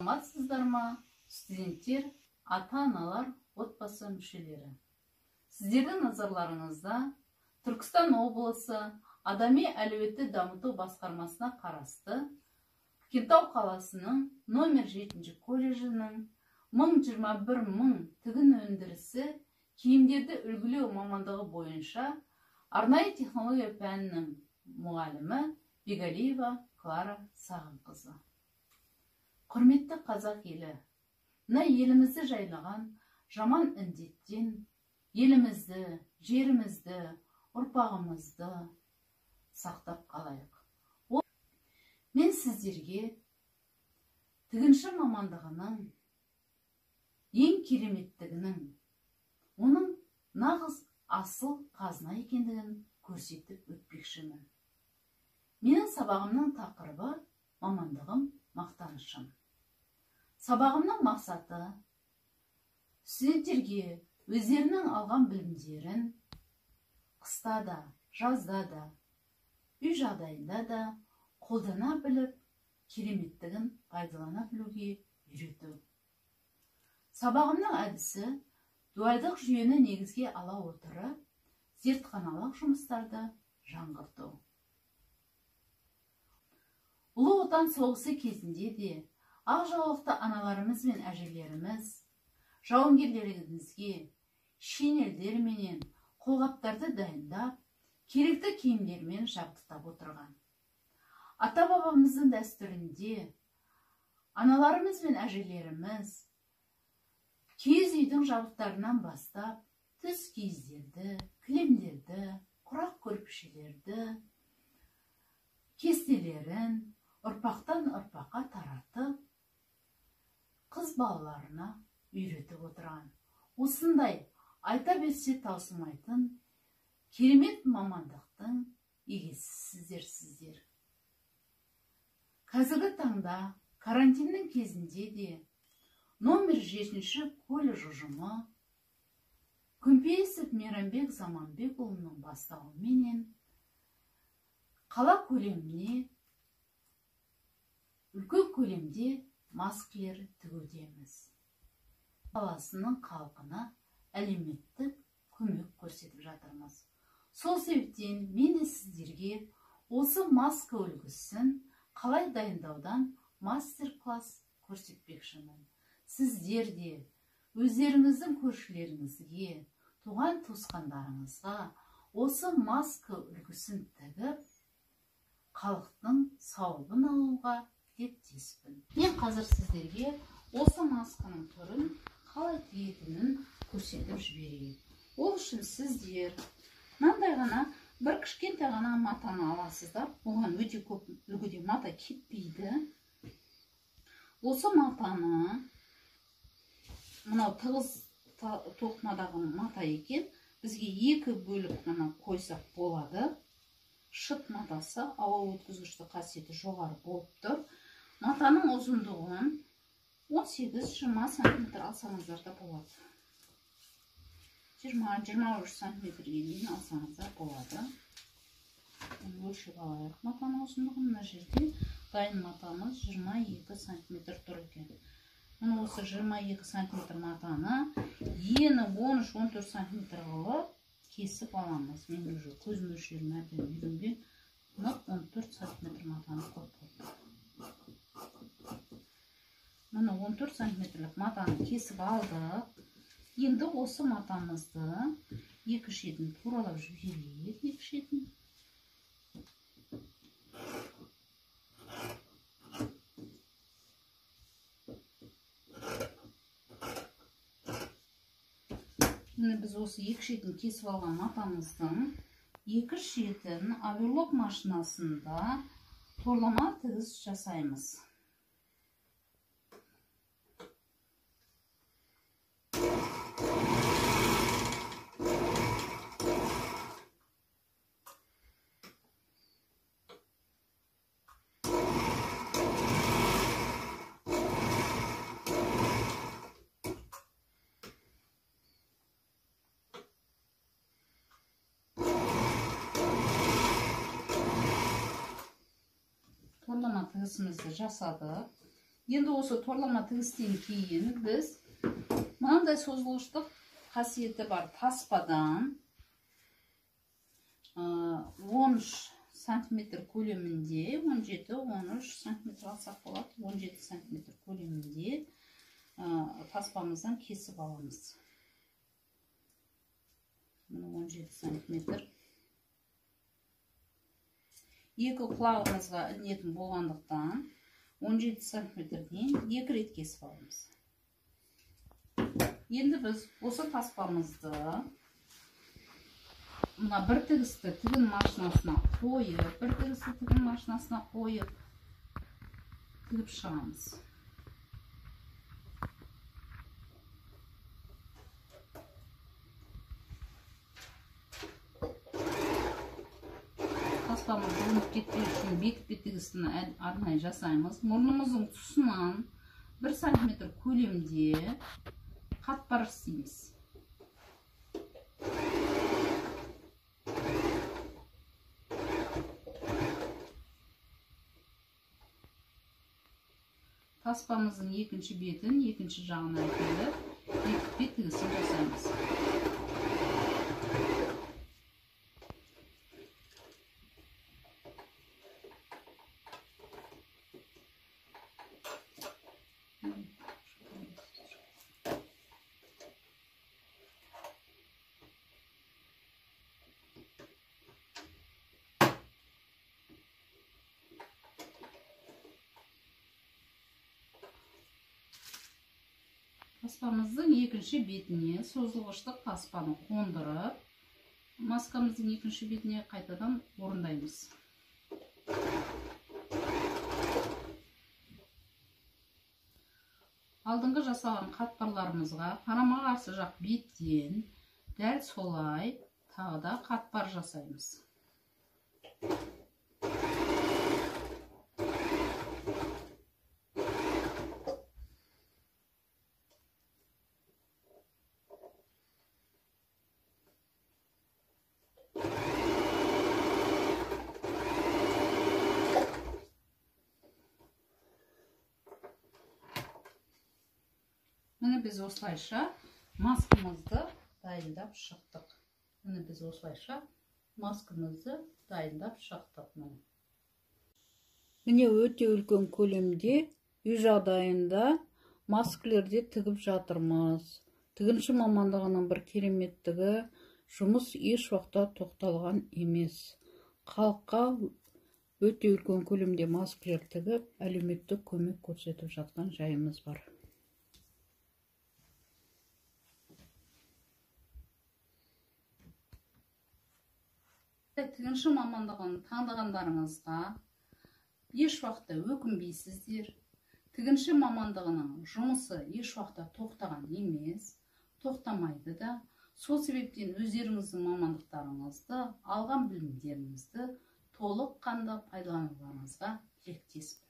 Саламатсыздар ма, студенттер, ата-аналар, отбасы мүшелері. Сіздердің назарларыңызда Түркістан облысы Адами әлеуетті дамыту басқармасына қарасты Кентау қаласының номер 7 колледжінің 1021 тігін өндірісі киімдерді үлгілеу мамандығы бойынша арнайы технология пәнінің мұғалімі Бегалиева Клара Сағынқызы. Құрметті қазақ елі, мына елімізді жайлаған жаман індеттен елімізді, жерімізді, ұрпағымызды сақтап қалайық. Мен сіздерге тігінші мамандығының ең кереметтігінің, оның нағыз асыл қазына екендігін көрсетіп өтпекшімін. Менің сабағымның тақырыбы мамандығым мақтанышым. Сабағымның мақсаты студенттерге өздерінің алған білімдерін қыста да, жазда да, үй жағдайында да қолдана біліп, кереметтігін пайдалана білуге үйрету. Сабағымның әдісі дуальдық жүйені негізге ала отырып, зертханалық жұмыстарды жаңғырту. Ұлы Отан соғысы кезінде де ақ жаулықты аналарымыз бен әжелеріміз жауынгерлерімізге шинельдер менен қолғаптарды дайындап, керекті киімдермен жабдықтап отырған. Ата-бабамыздың дәстүрінде аналарымыз бен әжелеріміз киіз үйдің жабдықтарынан бастап, түс киіздерді, кілемдерді, құрақ көрпішелерді, кестелерін ұрпақтан ұрпаққа таратып, қыз балаларына үйретіп отырған. Осындай айта берсе таусылмайтын керемет мамандықтың егесісіздер сіздер. Қазіргі таңда карантиннің кезінде де номер 7 колледж ұжымы Күмпейісов Мейрамбек Заманбекұлының бастауыменен қала көлеміне үлкен көлемде маскілер тігудеміз. Қаласының халқына әлеуметтік көмек көрсетіп жатырмыз. Сол себептен мен сіздерге осы маска үлгісін қалай дайындаудан мастер-класс көрсетпекшімін. Сіздер де өздеріңіздің көршілеріңізге, туған туысқандарыңызға осы маска үлгісін тігіп, халықтың сауабын алуға тілектеспін. Мен қазір сіздерге осы масканың түрін қалай тігетінін көрсетіп жіберейін. Ол үшін сіздер мынандай ғана бір кішкентай ғана матаны аласыздар. Оған өте көп үлгіде мата кетпейді. Осы матаны, мынау тығыз тоқымадағы мата екен, бізге екі бөлік ғана қойсақ болады. Шыт матасы ауа өткізгіштік қасиеті жоғары болып тұр. Матаның ұзындығын 18-20 см алсаңыздар да болады. 20-23 см дейін алсаңыздар болады. Өлшеп алайық матаның ұзындығын. Мына жерде дайын матамыз 22 см тұр екен. Мына осы 22 см матаны ені 13-14 см қылып кесіп аламыз. Мен уже көз мөлшерін әбден үйренген. 14 см матаны қойып. Мына 14 см матаны кесіп алдық. Енді осы матамызды екі шетін туралап жіберейік. Екі шетін. Біз осы екі шетін кесіп алған матамыздың екі шетін оверлок машинасында торлама тігіс жасаймыз. Торлама тігісімізді жасадық. Енді осы торлама тігістен кейін біз мынандай созылғыштық қасиеті бар таспадан 13 сантиметр көлемінде, 17-13 сантиметр алсақ болады, 17 сантиметр көлемінде таспамыздан кесіп аламыз. 17 сантиметр. Екі құлағымызға ілінетін болғандықтан 17 сантиметрден 2 рет кесіп аламыз. Енді біз осы таспамызды мына бір тігісті тігін машинасына қойып, тігіп шығамыз. Таспамыз жонып кетпеу үшін бекітпе тігістін арнайы жасаймыз. Мұрнымыздың тұсынан 1 сантиметр көлемде қатпар істейміз. Таспамыздың екінші бетін екінші жағына әкеліп, бекітпе тігісін жасаймыз. Таспамыздың екінші бетіне созылғыштық таспаны қондырып, маскамыздың екінші бетіне қайтадан орындаймыз. Алдыңғы жасаған қатпарларымызға қарама-қарсы жақ беттен дәл солай тағы да қатпар жасаймыз. Міне біз осылайша маскамызды дайындап шықтық. Міне өте үлкен көлемде үй жағдайында маскалерде тігіп жатырмыз. Тігінші мамандығының бір кереметтігі, жұмыс еш уақытта тоқталған емес. Халыққа өте үлкен көлемде маскалер тігіп, әлеуметтік көмек көрсетіп жатқан жайымыз бар. Тігінші мамандығын таңдағандарыңызға еш уақытта өкінбейсіздер. Тігінші мамандығының жұмысы еш уақытта тоқтаған емес, тоқтамайды да. Сол себептен өздеріңіздің мамандықтарыңызды, алған білімдеріңізді толыққанды пайдалануларыңызға тілектеспін.